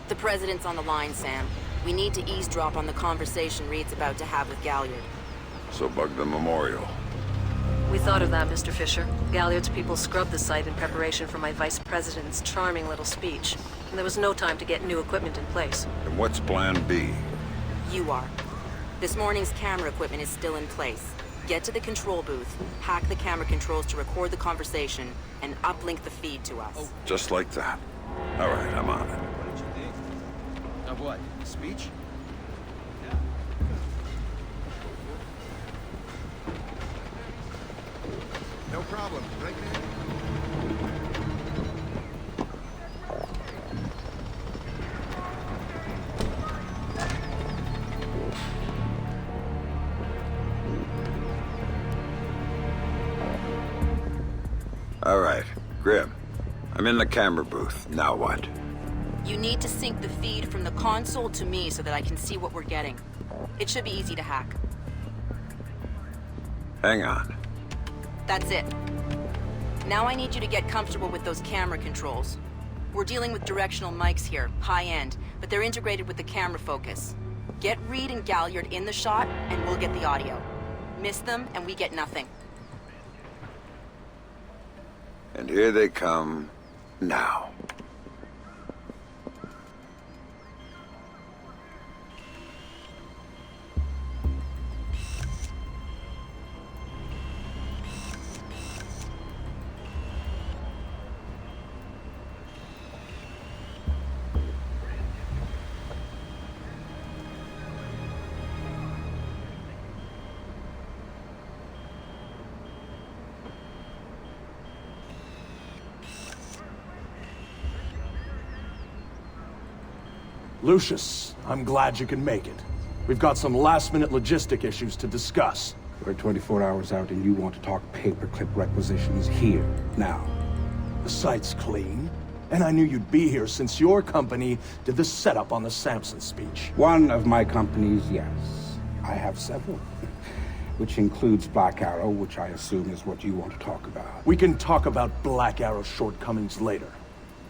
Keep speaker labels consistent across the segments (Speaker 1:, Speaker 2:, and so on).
Speaker 1: The President's on the line, Sam. We need to eavesdrop on the conversation Reed's about to have with Galliard.
Speaker 2: So bug the memorial.
Speaker 3: We thought of that, Mr. Fisher. Galliard's people scrubbed the site in preparation for my Vice President's charming little speech. And there was no time to get new equipment in place.
Speaker 2: And what's plan B?
Speaker 1: You are. This morning's camera equipment is still in place. Get to the control booth, hack the camera controls to record the conversation, and uplink the feed to us.
Speaker 2: Just like that. All right, I'm on it.
Speaker 4: What did you think? Of what? Speech? No problem. Right there.
Speaker 2: All right, Grim. I'm in the camera booth. Now what?
Speaker 1: You need to sync the feed from the console to me so that I can see what we're getting. It should be easy to hack.
Speaker 2: Hang on.
Speaker 1: That's it. Now I need you to get comfortable with those camera controls. We're dealing with directional mics here, high-end, but they're integrated with the camera focus. Get Reed and Galliard in the shot, and we'll get the audio. Miss them, and we get nothing.
Speaker 2: And here they come now.
Speaker 5: Lucius, I'm glad you can make it. We've got some last-minute logistic issues to discuss.
Speaker 6: We're 24 hours out and you want to talk paperclip requisitions here, now.
Speaker 5: The site's clean, and I knew you'd be here since your company did the setup on the Samson speech.
Speaker 6: One of my companies, yes. I have several. Which includes Black Arrow, which I assume is what you want to talk about.
Speaker 5: We can talk about Black Arrow's shortcomings later.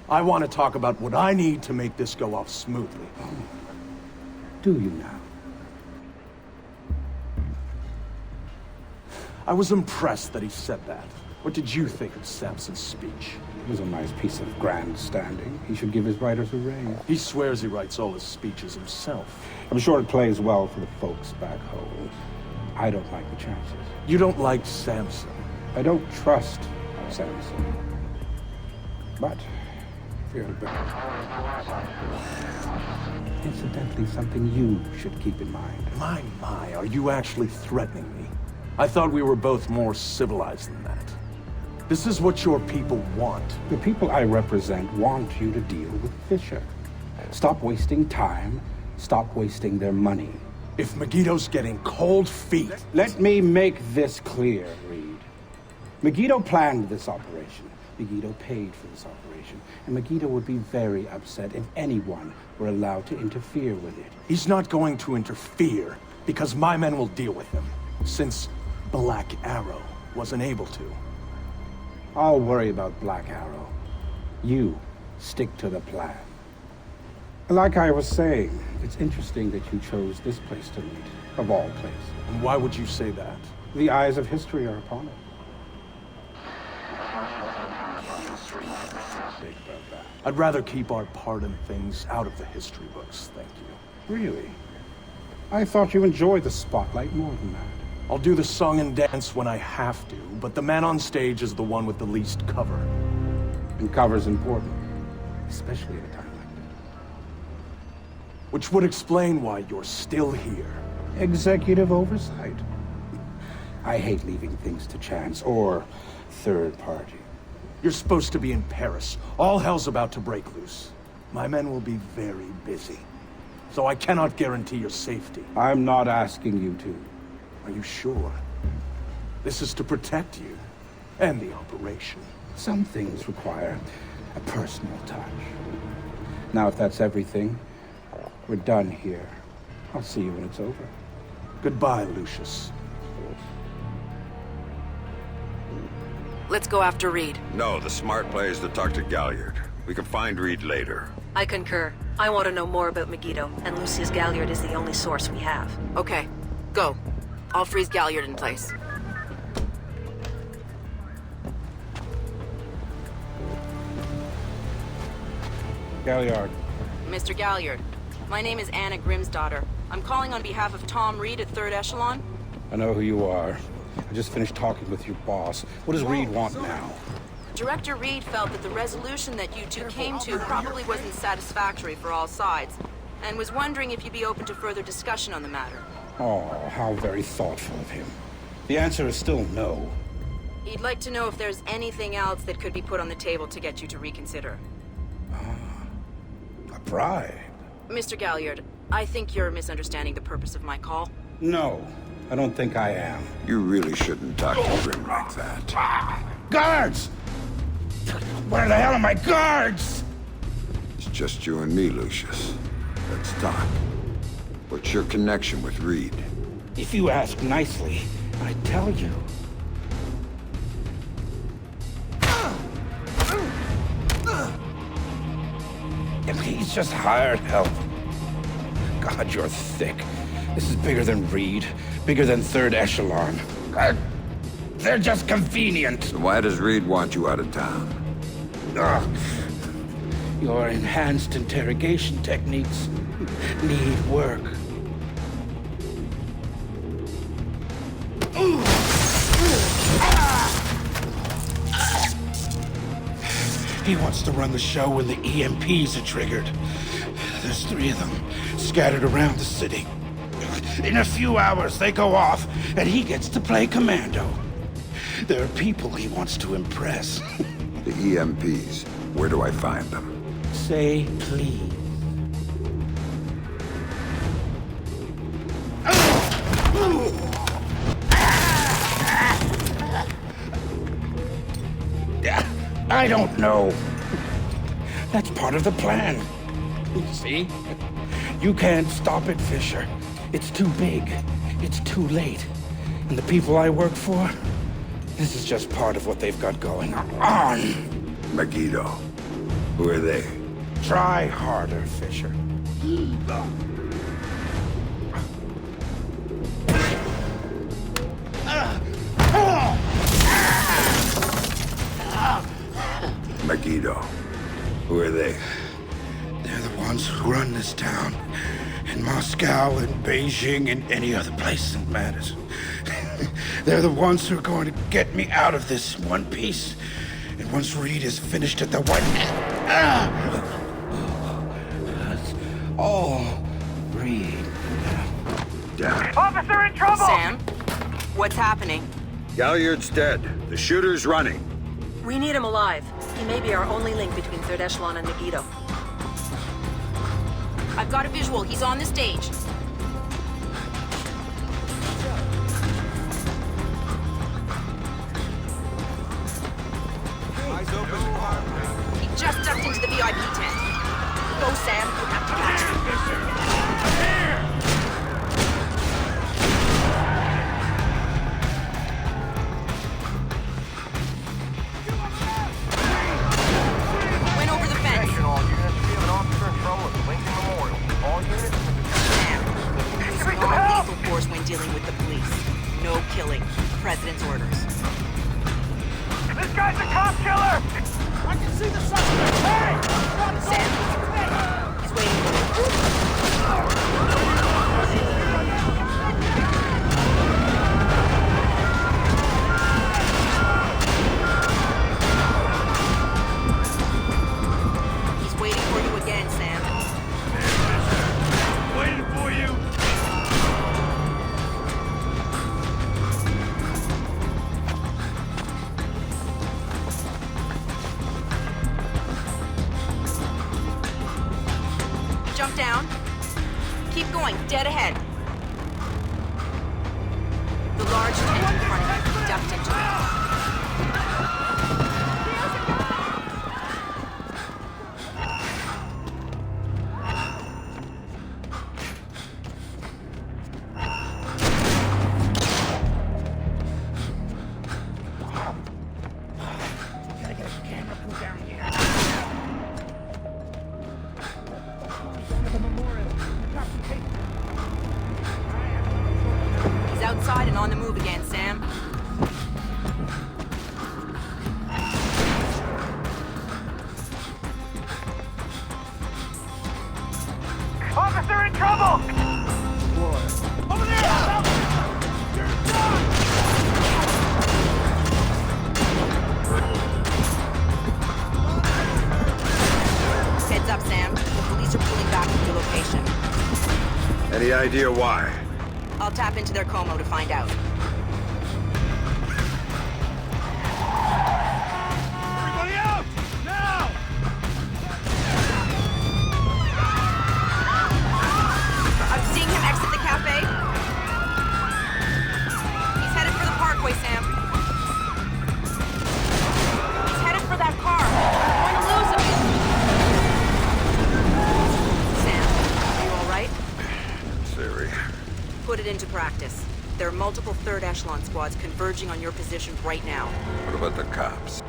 Speaker 5: I want to talk about what I need to make this go off smoothly.
Speaker 6: Oh. Do you now?
Speaker 5: I was impressed that he said that. What did you think of Samson's speech?
Speaker 6: It was a nice piece of grandstanding. He should give his writers a raise.
Speaker 5: He swears he writes all his speeches himself.
Speaker 6: I'm sure it plays well for the folks back home. I don't like the chances.
Speaker 5: You don't like Samson?
Speaker 6: I don't trust Samson. But fear the better. Incidentally, something you should keep in mind.
Speaker 5: My, are you actually threatening me? I thought we were both more civilized than that. This is what your people want.
Speaker 6: The people I represent want you to deal with Fisher. Stop wasting time. Stop wasting their money.
Speaker 5: If Megiddo's getting cold feet...
Speaker 6: Let me make this clear, Reed. Megiddo planned this operation. Megiddo paid for this operation. And Megiddo would be very upset if anyone were allowed to interfere with it.
Speaker 5: He's not going to interfere because my men will deal with him, since Black Arrow wasn't able to.
Speaker 6: I'll worry about Black Arrow. You stick to the plan. Like I was saying, it's interesting that you chose this place to meet, of all places.
Speaker 5: And why would you say that?
Speaker 6: The eyes of history are upon it. Think about that.
Speaker 5: I'd rather keep our part in things out of the history books, thank you.
Speaker 6: Really? I thought you enjoyed the spotlight more than that.
Speaker 5: I'll do the song and dance when I have to, but the man on stage is the one with the least cover.
Speaker 6: And cover's important, especially at a time like this.
Speaker 5: Which would explain why you're still here.
Speaker 6: Executive oversight. I hate leaving things to chance or third party.
Speaker 5: You're supposed to be in Paris. All hell's about to break loose. My men will be very busy, so I cannot guarantee your safety.
Speaker 6: I'm not asking you to.
Speaker 5: Are you sure? This is to protect you and the operation.
Speaker 6: Some things require a personal touch. Now, if that's everything, we're done here. I'll see you when it's over.
Speaker 5: Goodbye, Lucius.
Speaker 1: Let's go after Reed.
Speaker 2: No, the smart play is to talk to Galliard. We can find Reed later.
Speaker 3: I concur. I want to know more about Megiddo, and Lucius Galliard is the only source we have.
Speaker 1: Okay, go. I'll freeze Galliard in place.
Speaker 6: Galliard.
Speaker 1: Mr. Galliard, my name is Anna Grimsdottir. I'm calling on behalf of Tom Reed at 3rd Echelon.
Speaker 6: I know who you are. I just finished talking with your boss. What does Reed want now?
Speaker 1: Director Reed felt that the resolution that you two came to probably wasn't satisfactory for all sides, and was wondering if you'd be open to further discussion on the matter.
Speaker 6: Oh, how very thoughtful of him. The answer is still no.
Speaker 1: He'd like to know if there's anything else that could be put on the table to get you to reconsider.
Speaker 6: A bribe?
Speaker 1: Mr. Galliard, I think you're misunderstanding the purpose of my call.
Speaker 6: No, I don't think I am.
Speaker 2: You really shouldn't talk to Grim like that.
Speaker 6: Guards! Where the hell are my guards?
Speaker 2: It's just you and me, Lucius. Let's talk. What's your connection with Reed?
Speaker 6: If you ask nicely, I tell you. He's just hired help. God, you're thick. This is bigger than Reed, bigger than 3rd Echelon. They're just convenient.
Speaker 2: So why does Reed want you out of town?
Speaker 6: Your enhanced interrogation techniques need work. He wants to run the show when the EMPs are triggered. There's 3 of them scattered around the city. In a few hours, they go off, and he gets to play commando. There are people he wants to impress.
Speaker 2: The EMPs. Where do I find them?
Speaker 6: Say please. I don't know. That's part of the plan. See? You can't stop it, Fisher. It's too big. It's too late. And the people I work for, this is just part of what they've got going on.
Speaker 2: Megiddo. Who are they?
Speaker 6: Try harder, Fisher.
Speaker 2: Megiddo. Who are they?
Speaker 6: They're the ones who run this town. In Moscow and Beijing and any other place that matters. They're the ones who are going to get me out of this in one piece. And once Reed is finished at the White... That's all Reed.
Speaker 2: Damn it.
Speaker 7: Officer in trouble!
Speaker 1: Sam, what's happening?
Speaker 2: Galliard's dead. The shooter's running.
Speaker 3: We need him alive. He may be our only link between 3rd Echelon and Megiddo.
Speaker 1: I've got a visual. He's on the stage.
Speaker 4: Eyes open.
Speaker 1: He just ducked into the VIP tent. Go, Sam. You have to catch him. Went over the fence.
Speaker 7: Action all units. We have an officer in trouble at the Lincoln Memorial. All units.
Speaker 1: Sam, use
Speaker 7: Give me some help!
Speaker 1: non-lethal force when dealing with the police. No killing. President's orders.
Speaker 7: This guy's a cop killer!
Speaker 8: I can see the suspect! Hey!
Speaker 1: Sam, he's waiting for you. He's waiting for you again, Sam.
Speaker 7: Waiting for you!
Speaker 1: Jump down. Keep going, dead ahead. The large tent in front of you. Ducked into it. outside and on the move again, Sam.
Speaker 7: Officer in trouble!
Speaker 8: Over there! Stop! You're done!
Speaker 1: Heads up, Sam. The police are pulling back from your location.
Speaker 2: Any idea why?
Speaker 1: I'll tap into their Como to find out.
Speaker 8: Everybody out! Now!
Speaker 1: I'm seeing him exit the cafe. He's headed for the parkway, Sam. He's headed for that car. We're going to lose him. Sam, are you all right?
Speaker 2: Siri.
Speaker 1: Put it into practice. There are multiple third echelon squads converging on your position right now.
Speaker 2: What about the cops?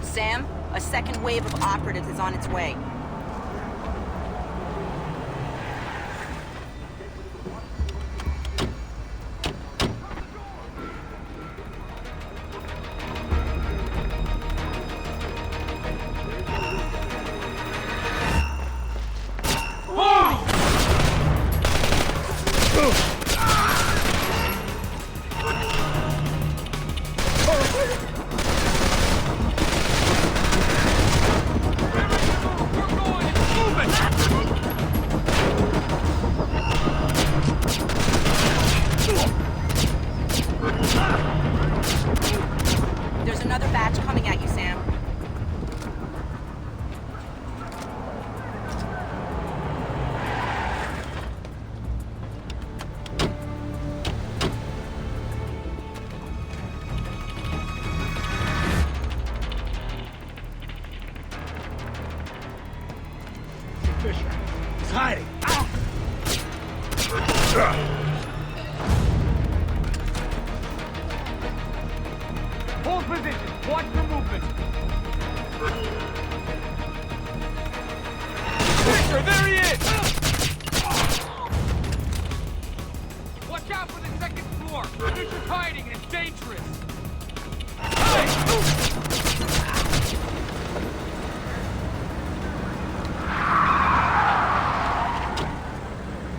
Speaker 1: Sam, a second wave of operatives is on its way. There's another batch coming at you, Sam.
Speaker 8: Fisher. He's hiding. Hold position. Watch for movement. Fisher, there he is! Watch out for the second floor. Fisher's hiding and it's dangerous.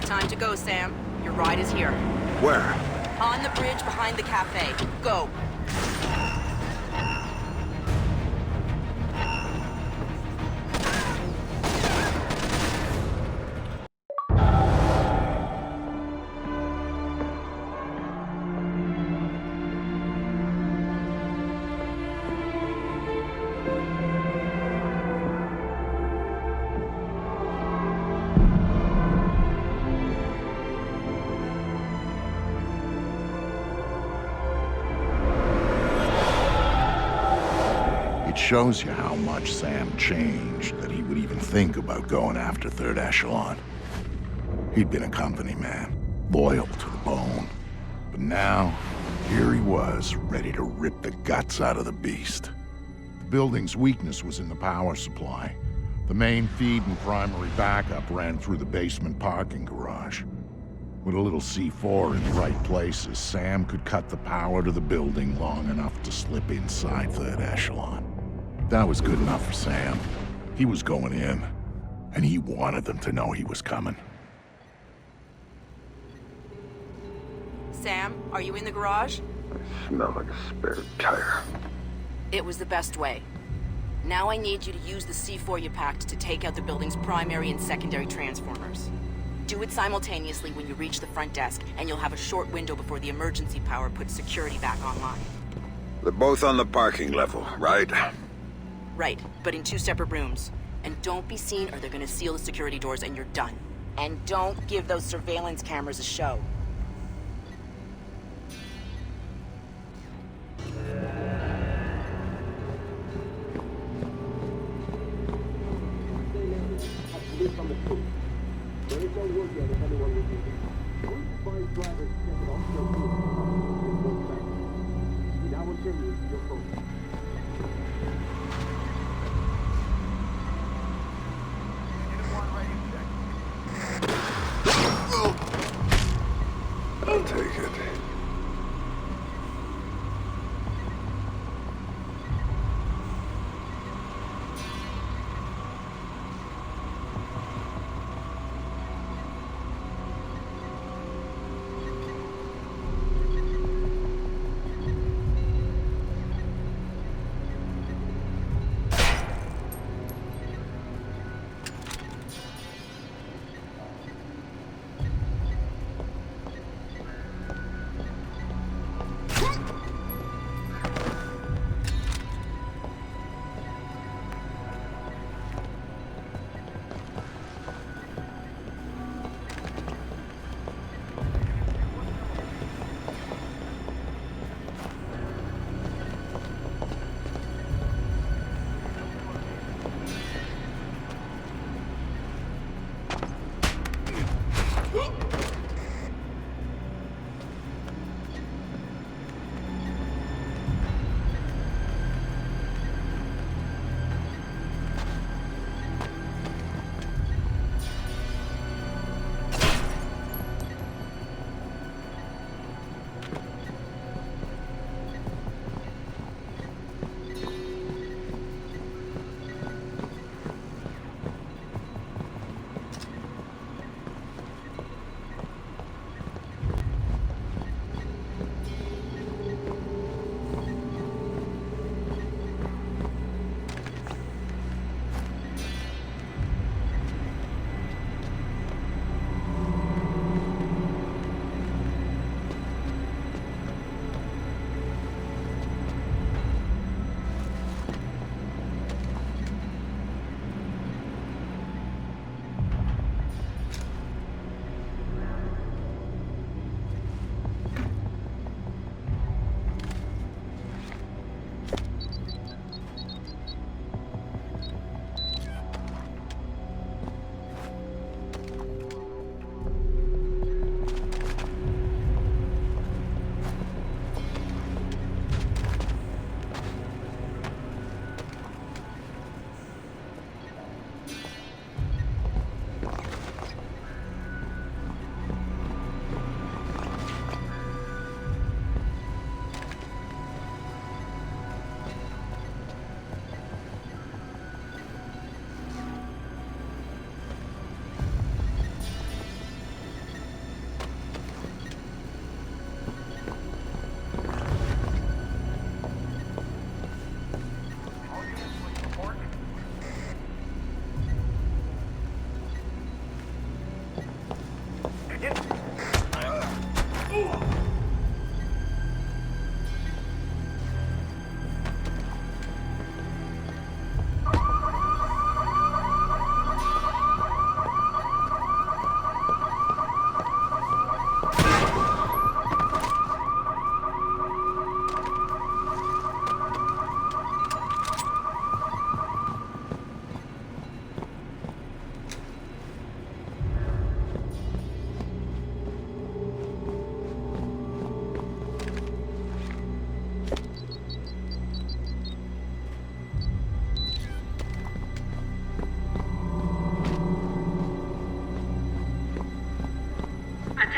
Speaker 1: Time to go, Sam. Your ride is here.
Speaker 2: Where?
Speaker 1: On the bridge behind the cafe. Go.
Speaker 9: It shows you how much Sam changed that he would even think about going after Third Echelon. He'd been a company man, loyal to the bone. But now, here he was, ready to rip the guts out of the beast. The building's weakness was in the power supply. The main feed and primary backup ran through the basement parking garage. With a little C4 in the right places, Sam could cut the power to the building long enough to slip inside Third Echelon. That was good enough for Sam. He was going in, and he wanted them to know he was coming.
Speaker 1: Sam, are you in the garage?
Speaker 2: I smell like a spare tire.
Speaker 1: It was the best way. Now I need you to use the C4 you packed to take out the building's primary and secondary transformers. Do it simultaneously when you reach the front desk, and you'll have a short window before the emergency power puts security back online.
Speaker 2: They're both on the parking level, right?
Speaker 1: Right, but in 2 separate rooms. And don't be seen or they're gonna seal the security doors and you're done. And don't give those surveillance cameras a show.
Speaker 10: There is no word yet.
Speaker 6: driver check it also now continue to your focus.
Speaker 2: I'll take it.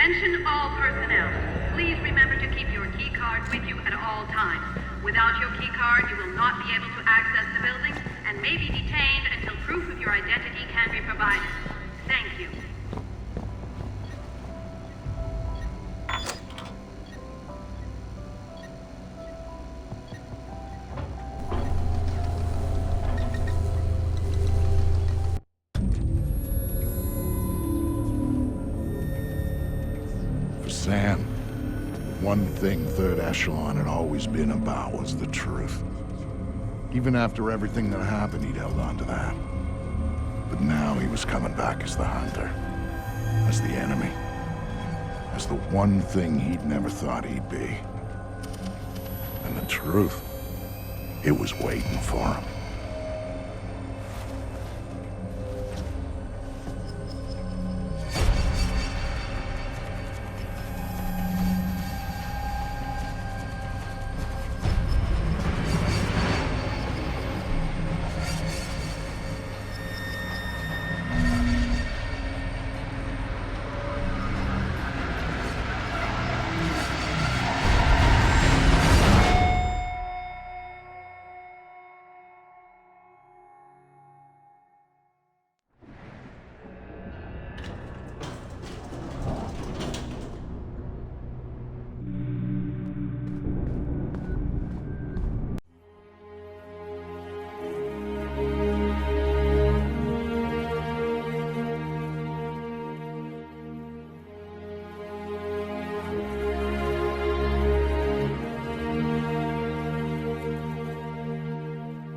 Speaker 10: Attention all personnel. Please remember to keep your key card with you at all times. Without your key card, you will not be able to access the building and may be detained until proof of your identity can be provided. Thank you.
Speaker 9: Sam, one thing Third Echelon had always been about was the truth. Even after everything that happened, he'd held on to that. But now he was coming back as the hunter, as the enemy, as the one thing he'd never thought he'd be. And the truth, it was waiting for him.